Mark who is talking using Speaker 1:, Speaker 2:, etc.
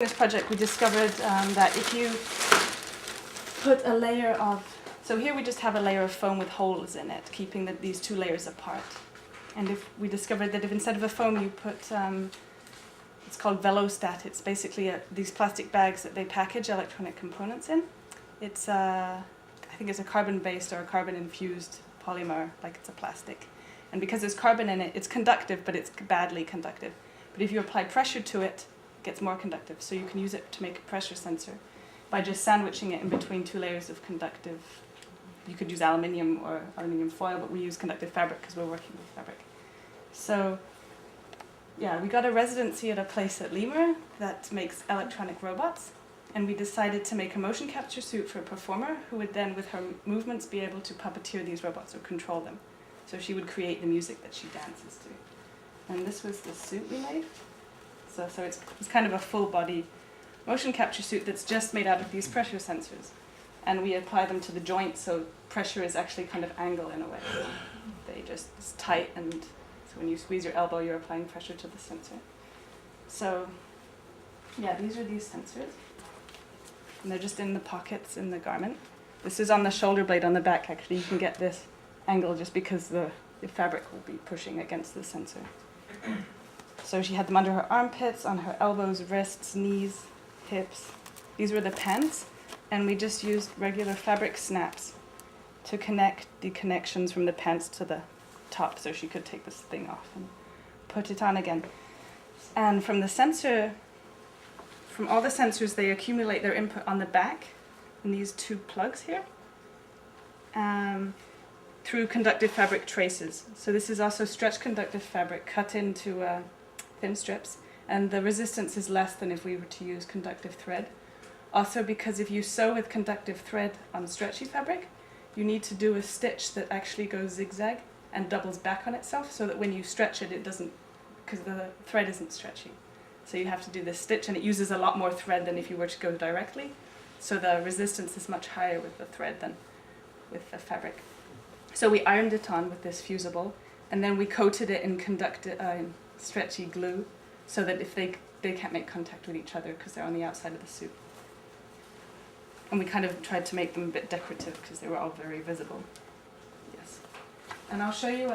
Speaker 1: this project we discovered that if you put a layer of, so here we just have a layer of foam with holes in it, keeping these two layers apart. And if we discovered that if instead of a foam you put, it's called Velostat, it's basically these plastic bags that they package electronic components in. It's I think it's a carbon-based or a carbon-infused polymer, like it's a plastic. And because there's carbon in it, it's conductive, but it's badly conductive. But if you apply pressure to it, it gets more conductive. So you can use it to make a pressure sensor by just sandwiching it in between two layers of conductive. You could use aluminium or aluminium foil, but we use conductive fabric because we're working with fabric. So yeah, we got a residency at a place at Lemur that makes electronic robots. And we decided to make a motion capture suit for a performer who would then, with her movements, be able to puppeteer these robots or control them. So she would create the music that she dances to. And this was the suit we made. So it's kind of a full-body motion capture suit that's just made out of these pressure sensors. And we apply them to the joints, so pressure is actually kind of angle in a way. It's tight, and so when you squeeze your elbow, you're applying pressure to the sensor. So yeah, these are these sensors. And they're just in the pockets in the garment. This is on the shoulder blade on the back, actually. You can get this angle just because the fabric will be pushing against the sensor. So she had them under her armpits, on her elbows, wrists, knees, hips. These were the pants, and we just used regular fabric snaps to connect the connections from the pants to the top, so she could take this thing off and put it on again. And from the sensor, from all the sensors, they accumulate their input on the back in these two plugs here through conductive fabric traces. So this is also stretch conductive fabric cut into thin strips, and the resistance is less than if we were to use conductive thread. Also, because if you sew with conductive thread on stretchy fabric, you need to do a stitch that actually goes zigzag and doubles back on itself, so that when you stretch it, it doesn't, because the thread isn't stretchy. So you have to do this stitch, and it uses a lot more thread than if you were to go directly. So the resistance is much higher with the thread than with the fabric. So we ironed it on with this fusible, and then we coated it in stretchy glue, so that if they can't make contact with each other because they're on the outside of the suit. And we kind of tried to make them a bit decorative because they were all very visible. Yes. And I'll show you